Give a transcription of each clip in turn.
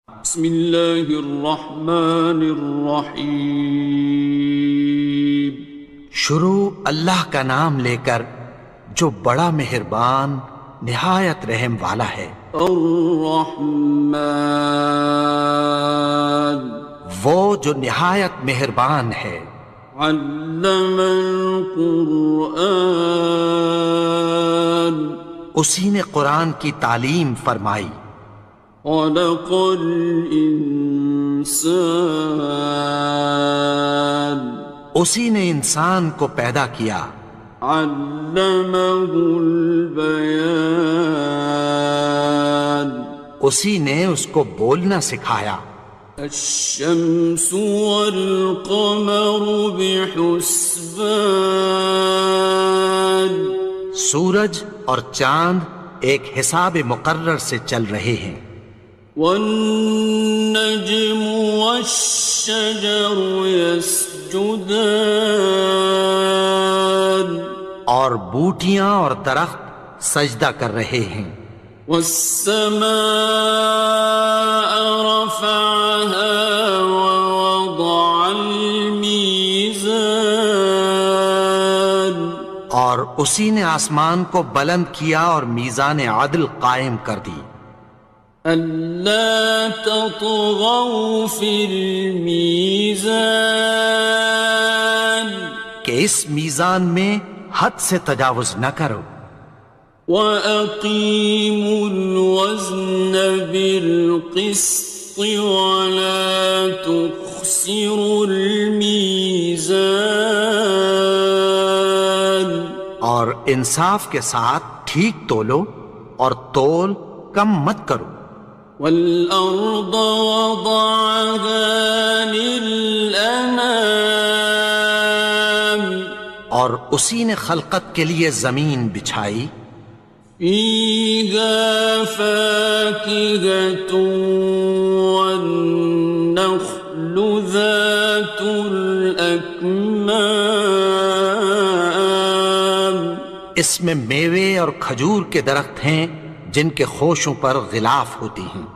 بسم اللہ الرحمن الرحیم۔ شروع اللہ کا نام لے کر جو بڑا مہربان نہایت رحم والا ہے۔ الرحمن، وہ جو نہایت مہربان ہے۔ علم القرآن، اسی نے قرآن کی تعلیم فرمائی۔ خلق الانسان، اسی نے انسان کو پیدا کیا۔ علمہ البیان، اسی نے اس کو بولنا سکھایا۔ الشمس والقمر بحسبان، سورج اور چاند ایک حساب مقرر سے چل رہے ہیں۔ والنجم والشجر يسجدان، اور بوٹیاں اور درخت سجدہ کر رہے ہیں۔ والسماء رفعها ووضع الميزان، اور اسی نے آسمان کو بلند کیا اور میزان عدل قائم کر دی۔ ألا تطغوا في الميزان، کہ اس میزان میں حد سے تجاوز نہ کرو۔ وَأَقِيمُوا الْوَزْنَ بِالْقِسْطِ وَلَا تُخْسِرُوا الْمِيزَانَ، اور انصاف کے ساتھ ٹھیک تولو اور تول کم مت کرو۔ وَالْأَرْضَ وَضَعَهَا لِلْأَنَامِ، اور اسی نے خلقت کے لیے زمین بچھائی۔ فِيهَا فَاكِهَةٌ وَالنَّخْلُ ذَاتُ الْأَكْمَامِ، اس میں میوے اور کھجور کے درخت ہیں جن کے خوشوں پر غلاف ہوتی ہیں۔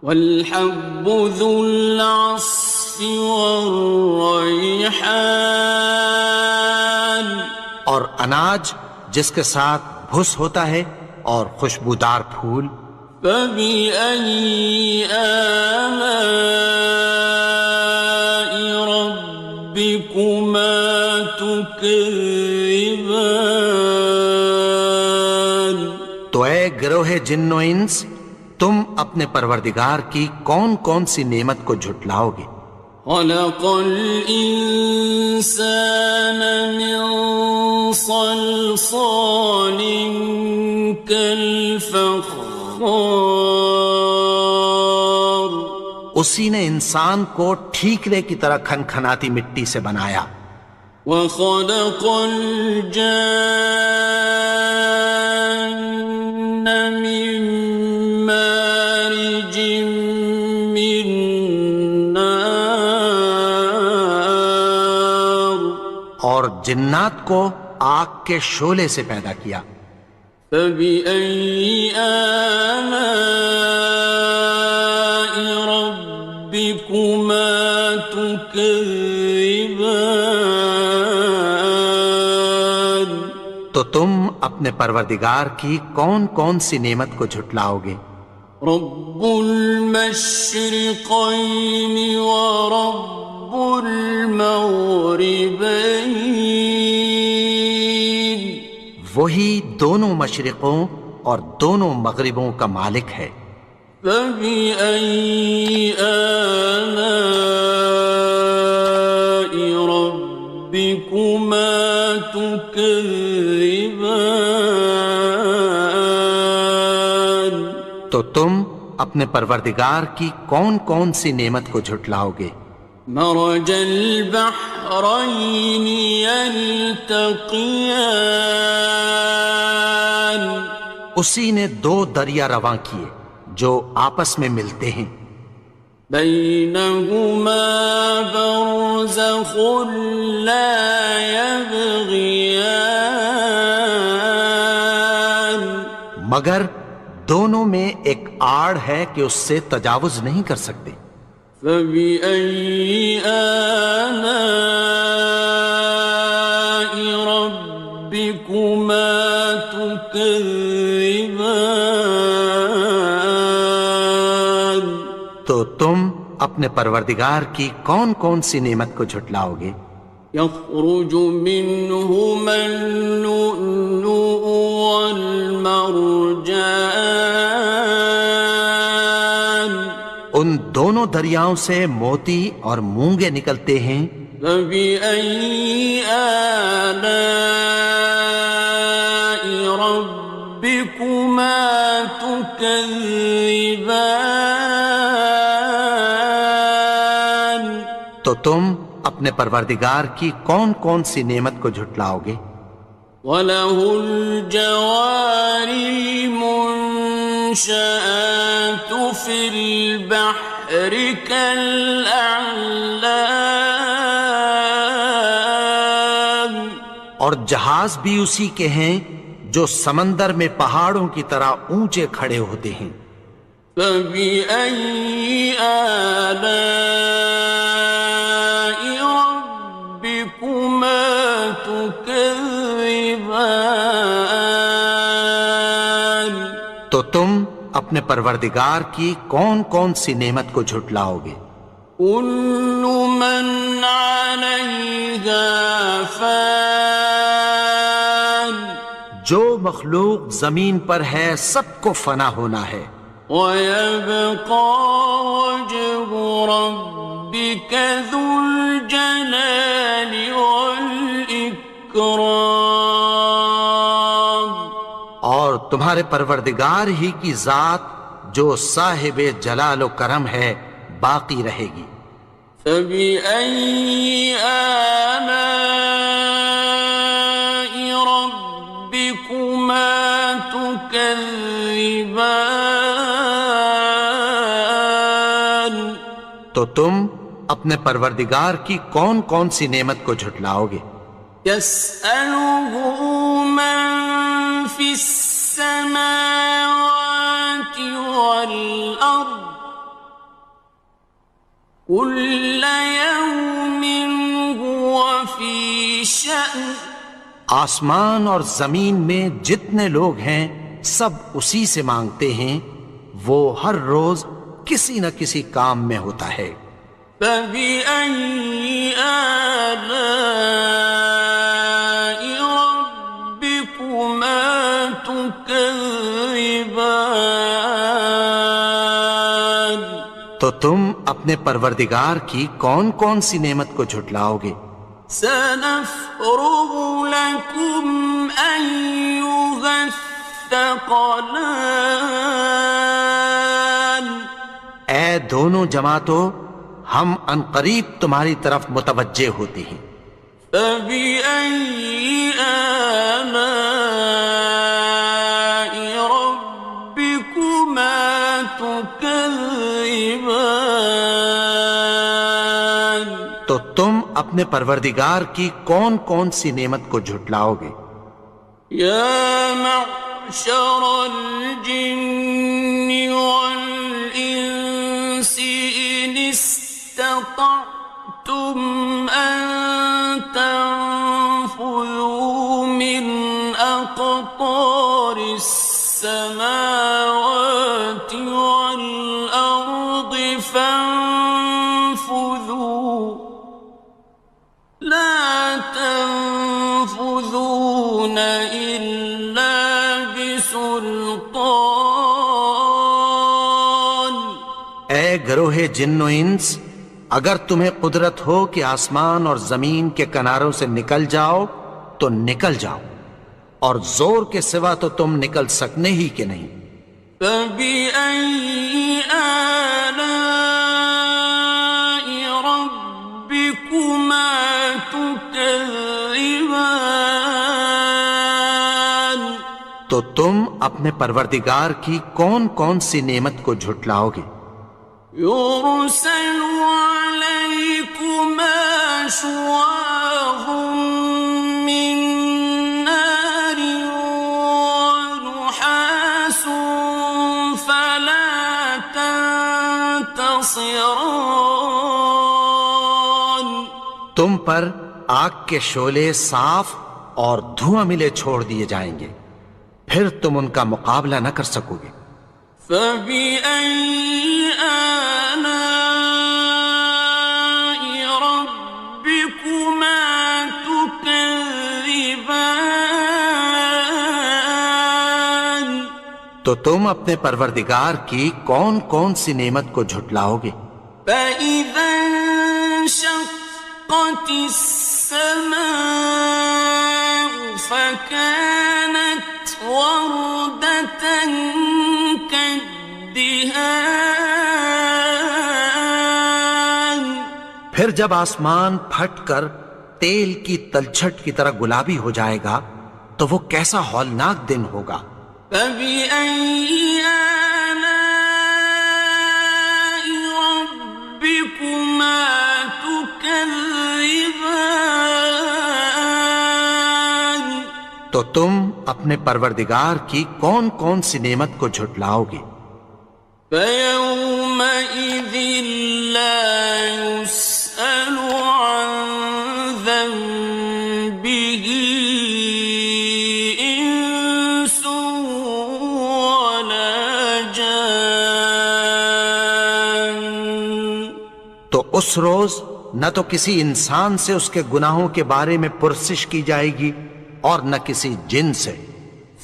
وَالْحَبُّ ذُو الْعَصْفِ وَالرَّيْحَانِ، اور اناج جس کے ساتھ بھس ہوتا ہے اور خوشبودار پھول۔ فَبِأَيِّ آلَاءِ رَبِّكُمَا تُكَذِّبَانِ، تو اے گروہ جن و انس، تم اپنے پروردگار کی کون کون سی نعمت کو جھٹلاؤ گے؟ خَلَقَ الْإِنسَانَ مِنْ صَلْصَالٍ كَالْفَخَّارِ، اسی نے انسان کو ٹھیکرے کی طرح کھنکھناتی مٹی سے بنایا۔ وَخَلَقَ الْجَانَّ مِن مَّارِجٍ مِّن نَّارٍ، اور جنات کو آگ کے شعلے سے پیدا کیا۔ فَبِأَيِّ آلَاءِ رَبِّكُمَا تُكَذِّبَانِ، تو تم اپنے پروردگار کی کون کون سی نعمت کو جھٹلاؤ گے؟ رب المشرقين ورب المغربين، وہی دونوں مشرقوں اور دونوں مغربوں کا مالک ہے۔ فبأي آلاء ربكما تكذبان، تو تم اپنے پروردگار کی کون کون سی نعمت کو جھٹلاؤ گے؟ مرج البحرين يلتقيان، اسی نے دو دریا رواں کیے جو آپس میں ملتے ہیں۔ بينهما برزخ لا يبغيان، مگر دونوں میں ایک آڑ ہے کہ اس سے تجاوز نہیں کر سکتے۔ فبأي آلاء ربكما تكذبان؟ تو تم اپنے پروردگار کی کون کون سی نعمت کو جھٹلاؤ گے؟ يخرج منهما اللؤلؤ والمرجان ان دونوں دریاؤں سے موتی اور مونگے نکلتے ہیں۔ فبأي آلاء ربكما تكذبان؟ تو تم اپنے پروردگار کی کون کون سی نعمت کو جھٹلاؤ گے؟ وَلَهُ الْجَوَارِ الْمُنشَآتُ فِي الْبَحْرِ كَالْأَعْلَامِ، اور جہاز بھی اسی کے ہیں جو سمندر میں پہاڑوں کی طرح اونچے کھڑے ہوتے ہیں۔ فَبِأَيِّ آلَاءِ رَبِّكُمَا تُكَذِّبَانِ؟ تو تم اپنے پروردگار کی کون کون سی نعمت کو جھٹلاؤ گے؟ كُلُّ مَنْ عَلَيْهَا فَانٍ، جو مخلوق زمین پر ہے سب کو فنا ہونا ہے۔ وَيَبْقَى وَجْهُ رَبِّكَ ذُو الْجَلَالِ وَالْإِكْرَامِ، اور تمہارے پروردگار ہی کی ذات جو صاحب جلال و کرم ہے باقی رہے گی۔ فَبِأَيِّ آلَاءِ رَبِّكُمَا تُكَذِّبَانِ؟ تو تم اپنے پروردگار کی کون کون سی نعمت کو جھٹلاؤ گے؟ يَسْأَلُهُ مَن فِي السَّمَاوَاتِ وَالْأَرْضِ كُلَّ يَوْمٍ هُوَ فِي شَأْنٍ، آسمان اور زمین میں جتنے لوگ ہیں سب اسی سے مانگتے ہیں، وہ ہر روز کسی نہ کسی کام میں ہوتا ہے۔ فَبِأَيِّ آلَاءِ رَبِّكُمَا تُكَذِّبَانِ؟ تو تم اپنے پروردگار کی کون کون سی نعمت کو جھٹلاؤ گے؟ سَنَفْرُغُ لَكُمْ أَيُّهَ الثَّقَلَانِ، اے دونوں جماعتوں، ہم عنقریب تمہاری طرف متوجہ ہوتے ہیں۔ فَبِأَيِّ آلَاءِ رَبِّكُمَا تُكَذِّبَانِ؟ تو تم اپنے پروردگار کی کون کون سی نعمت کو جھٹلاؤ گے؟ يَا مَعْشَرَ الْجِنِّ وَالْإِنسِ إِنِ اسْتَطَعْتُمْ أَن تَنفُذُوا مِنْ أَقْطَارِ السَّمَاوَاتِ وَالْأَرْضِ فَانفُذُوا لَا تَنفُذُونَ إِلَّا بِسُلْطَانٍ۔ اے گروہ جن و انس، اگر تمہیں قدرت ہو کہ آسمان اور زمین کے کناروں سے نکل جاؤ تو نکل جاؤ، اور زور کے سوا تو تم نکل سکنے ہی کہ نہیں۔ فَبِأَيِّ آلَاءِ رَبِّكُمَا تُكَذِّبَانِ؟ تو تم اپنے پروردگار کی کون کون سی نعمت کو جھٹلاؤ گے؟ يُرْسَلُ عَلَيْكُمَا شُوَاظٌ مِّن نَّارٍ وَنُحَاسٌ خاصران. تم پر آگ کے شعلے صاف اور دھواں ملے چھوڑ دیے جائیں گے، پھر تم ان کا مقابلہ نہ کر سکو گے۔ فبأي آلاء ربكما تكذبان. تو تم اپنے پروردگار کی کون کون سی نعمت کو جھٹلاؤ گے؟ فإذا انشقت السماء فكانت وردة كالدهان. پھر جب آسمان پھٹ کر تیل کی تلچھٹ کی طرح گلابی ہو جائے گا تو وہ کیسا ہولناک دن ہوگا۔ فبأي آلاء ربكما تكذبان. تو تم اپنے پروردگار کی کون کون سی نعمت کو جھٹلاؤ گے؟ فيومئذ لا يسأل عن ذنبه إنس ولا جان. تو اس روز نہ تو کسی انسان سے اس کے گناہوں کے بارے میں پرسش کی جائے گی اور نہ کسی جن سے۔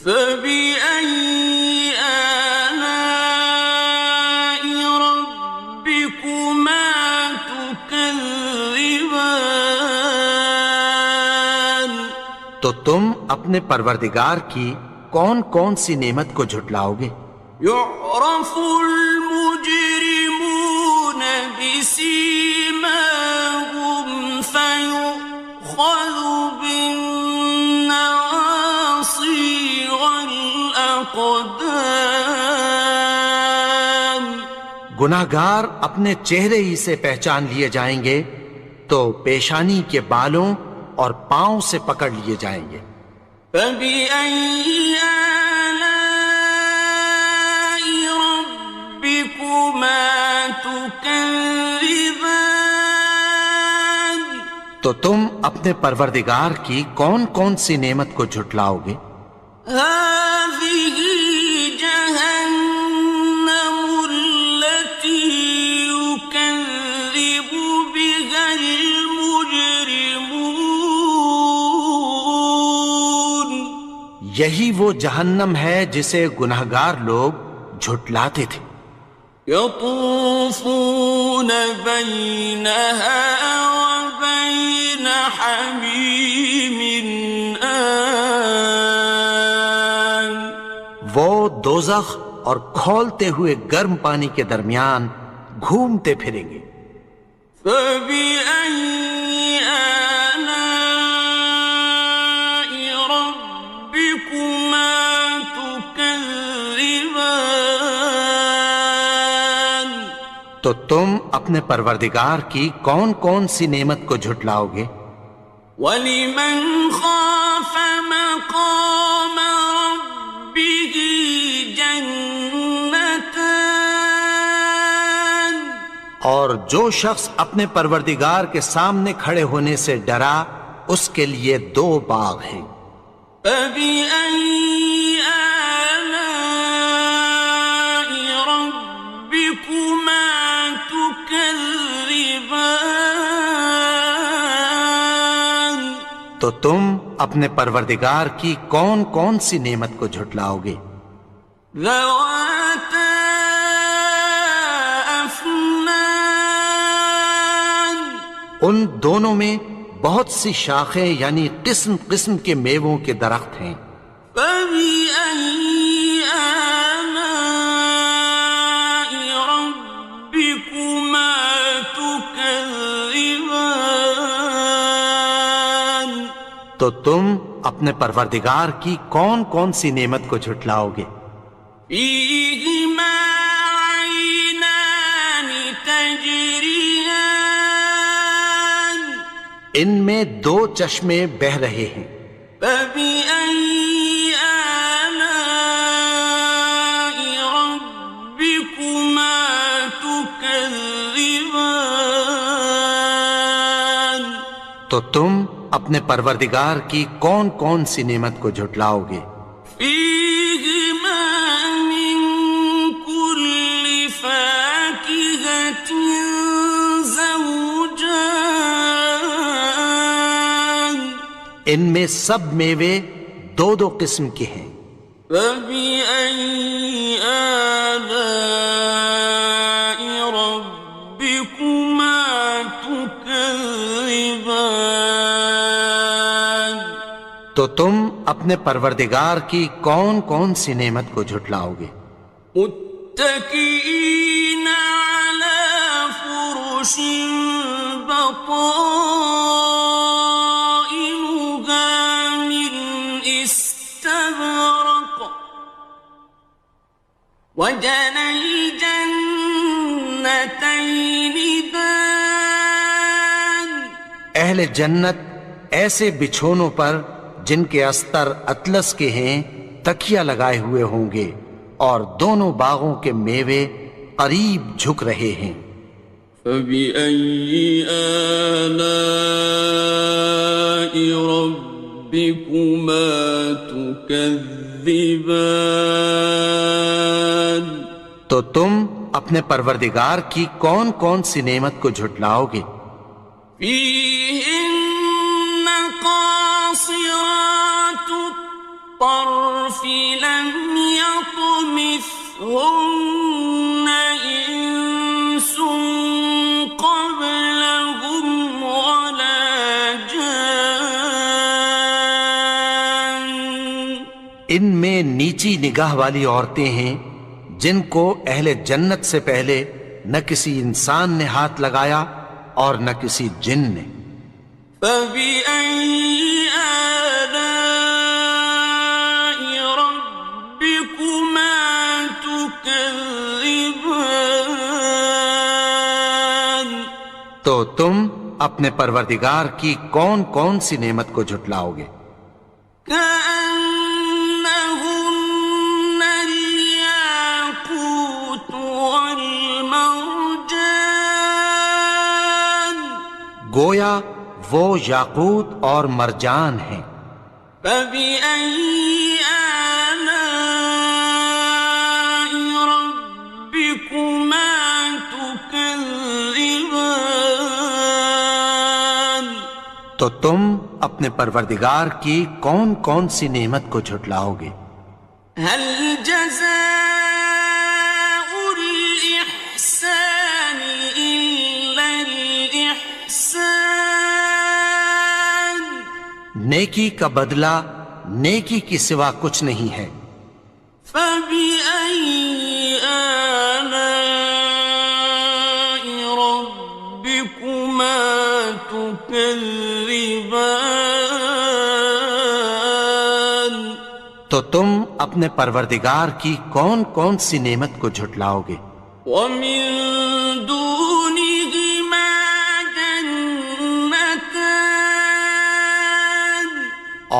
فبأي آلاء ربكما تكذبان. تو تم اپنے پروردگار کی کون کون سی نعمت کو جھٹلاؤ گے؟ يعرف المجرمون بسيماهم فيؤخذ بالنواصي والأقدام. گناہگار اپنے چہرے ہی سے پہچان لیے جائیں گے تو پیشانی کے بالوں اور پاؤں سے پکڑ لیے جائیں گے۔ فبأي آلاء ربكما تكذبان. تو تم اپنے پروردگار کی کون کون سی نعمت کو جھٹلاؤ گے؟ هذه جهنم التي يكذب بها المجرمون. یہی وہ جہنم ہے جسے گناہگار لوگ جھٹلاتے تھے۔ يطوفون بينها وبين حميم آن. وہ دوزخ اور کھولتے ہوئے گرم پانی کے درمیان گھومتے پھریں گے۔ فبأي آلاء ربكما تكذبان. تو تم اپنے پروردگار کی کون کون سی نعمت کو جھٹلاؤ گے؟ وَلِمَنْ خَافَ مَقَامَ رَبِّهِ جَنَّتَانِ. اور جو شخص اپنے پروردگار کے سامنے کھڑے ہونے سے ڈرا اس کے لیے دو باغ ہیں۔ فَبِأَيِّ آلَاءِ رَبِّكُمَا تُكَذِّبَانِ. تو تم اپنے پروردگار کی کون کون سی نعمت کو جھٹلاؤ گے؟ ذَوَاتَا أَفْنَانٍ. ان دونوں میں بہت سی شاخیں یعنی قسم قسم کے میووں کے درخت ہیں۔ فَبِأَيِّ آلَاءِ رَبِّكُمَا تُكَذِّبَانِ. تو تم اپنے پروردگار کی کون کون سی نعمت کو جھٹلاؤ گے؟ فِيهِمَا عَيْنَانِ تَجْرِيَانِ. ان میں دو چشمے بہہ رہے ہیں۔ فَبِأَيِّ آلَاءِ رَبِّكُمَا تُكَذِّبَانِ. تكذبان تو تم اپنے پروردگار کی کون کون سی نعمت کو جھٹلاؤ گے؟ فيهما من كل فاكهة زوجان ان میں سب میوے دو دو قسم کے ہیں۔ فبأي آلاء ربكما تكذبان تو تم اپنے پروردگار کی کون کون سی نعمت کو جھٹلاؤ گے؟ متكئين على فرش بطائنها من استبرق وجنى الجنتين دان اہل جنت ایسے بچھونوں پر جن کے استر اطلس کے ہیں تکیہ لگائے ہوئے ہوں گے، اور دونوں باغوں کے میوے قریب جھک رہے ہیں۔ فبأي آلاء ربكما تكذبان تو تم اپنے پروردگار کی کون کون سی نعمت کو جھٹلاؤ گے؟ فيهن قاصرات الطرف لم يطمثهن إنس قبلهم ولا جان ان میں نیچی نگاہ والی عورتیں ہیں جن کو اہل جنت سے پہلے نہ کسی انسان نے ہاتھ لگایا اور نہ کسی جن نے۔ فبأي آلاء ربكما تكذبان تو تم اپنے پروردگار کی کون کون سی نعمت کو جھٹلاؤ گے؟ كأنهن الياقوت والمرجان گویا وہ یاقوت اور مرجان ہیں۔ فبأي آلاء ربكما تكذبان تو تم اپنے پروردگار کی کون کون سی نعمت کو جھٹلاؤ گے؟ هل جزاء الإحسان إلا الإحسان نیکی کا بدلہ نیکی کی سوا کچھ نہیں ہے۔ فبأي آلاء ربكما تكذبان تو تم اپنے پروردگار کی کون کون سی نعمت کو جھٹلاؤ گے؟ ومن دونهما جنتان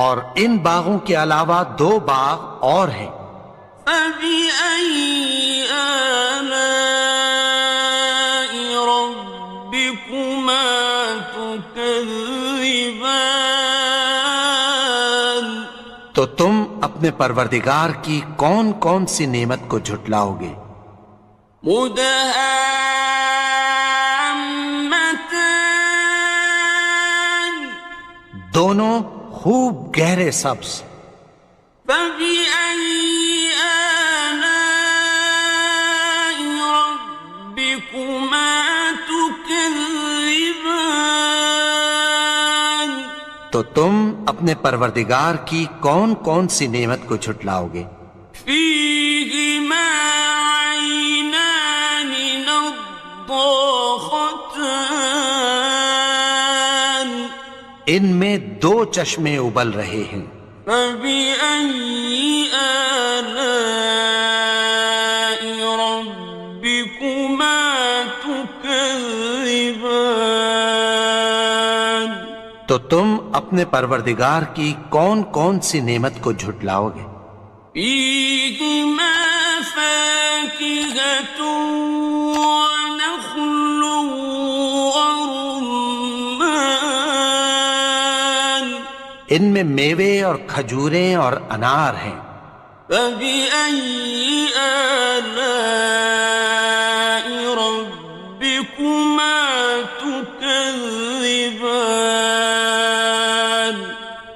اور ان باغوں کے علاوہ دو باغ اور ہیں۔ فبأي آلاء ربكما تكذبان تو تم اپنے پروردگار کی کون کون سی نعمت کو جھٹلاؤ گے؟ مدهامتان دونوں خوب گہرے سبز۔ فبأي آلاء ربكما تكذبان تو تم اپنے پروردگار کی کون کون سی نعمت کو جھٹلاؤ گے؟ فيهما عينان نضاختان ان میں دو چشمے ابل رہے ہیں۔ فبأي آلاء ربكما تكذبان تو تم اپنے پروردگار کی کون کون سی نعمت کو جھٹلاؤ گے؟ فيهما فاكهة ونخل ان میں میوے اور کھجوریں اور انار ہیں۔ فبأي آلاء ربكما تكذبان؟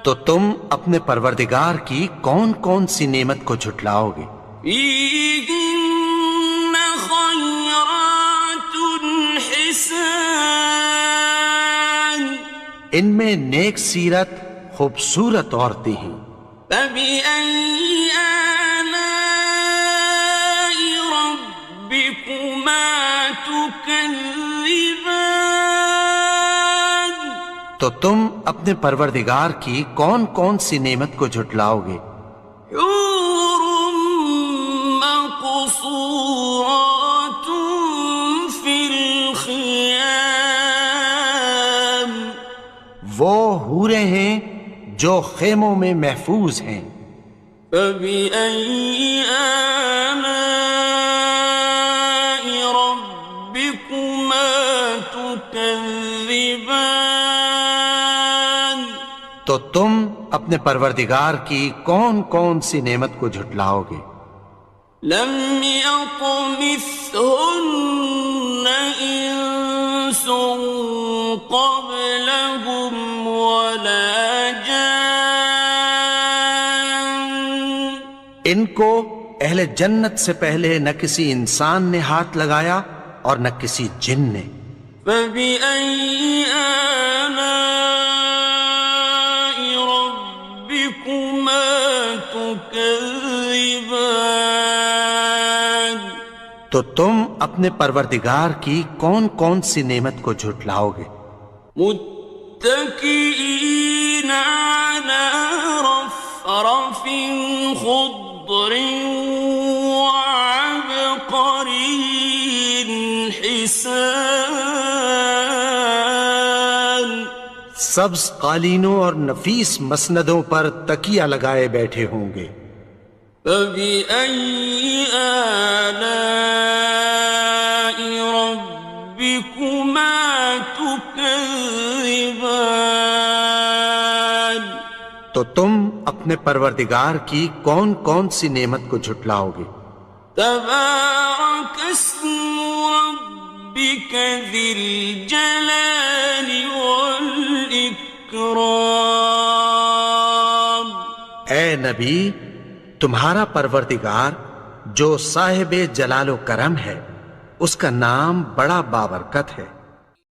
تو تم اپنے پروردگار کی کون کون سی نعمت کو جھٹلاؤ گے؟ فيهن خيرات حسان، ان میں نیک سیرت خوبصورت عورتیں ہیں۔ فبأي آلاء ربكما تكذبان؟ تو تم اپنے پروردگار کی کون کون سی نعمت کو جھٹلاؤ گے؟ حور مقصورات في الخيام، وہ حوریں ہیں جو خیموں میں محفوظ ہیں۔ فبأي آلاء ربكما تكذبان؟ تو تم اپنے پروردگار کی کون کون سی نعمت کو جھٹلاؤ گے؟ لم يطمثهن إنس قبلهم ولا جان، ان کو اہل جنت سے پہلے نہ کسی انسان نے ہاتھ لگایا اور نہ کسی جن نے۔ فبأي آلاء ربكما تكذبان؟ تو تم اپنے پروردگار کی کون کون سی نعمت کو جھٹلاؤ گے؟ متكئين على رفرف خضر وعبقري حسان، سبز قالینوں اور نفیس مسندوں پر تکیہ لگائے بیٹھے ہوں گے۔ فبأي آلاء ربكما تكذبان؟ تو تم اپنے پروردگار کی کون کون سی نعمت کو جھٹلاؤ گے؟ تبارك اسم ربك ذي الجلال والإكرام۔ اے نبی، تمہارا پروردگار جو صاحب جلال و کرم ہے، اس کا نام بڑا بابرکت ہے۔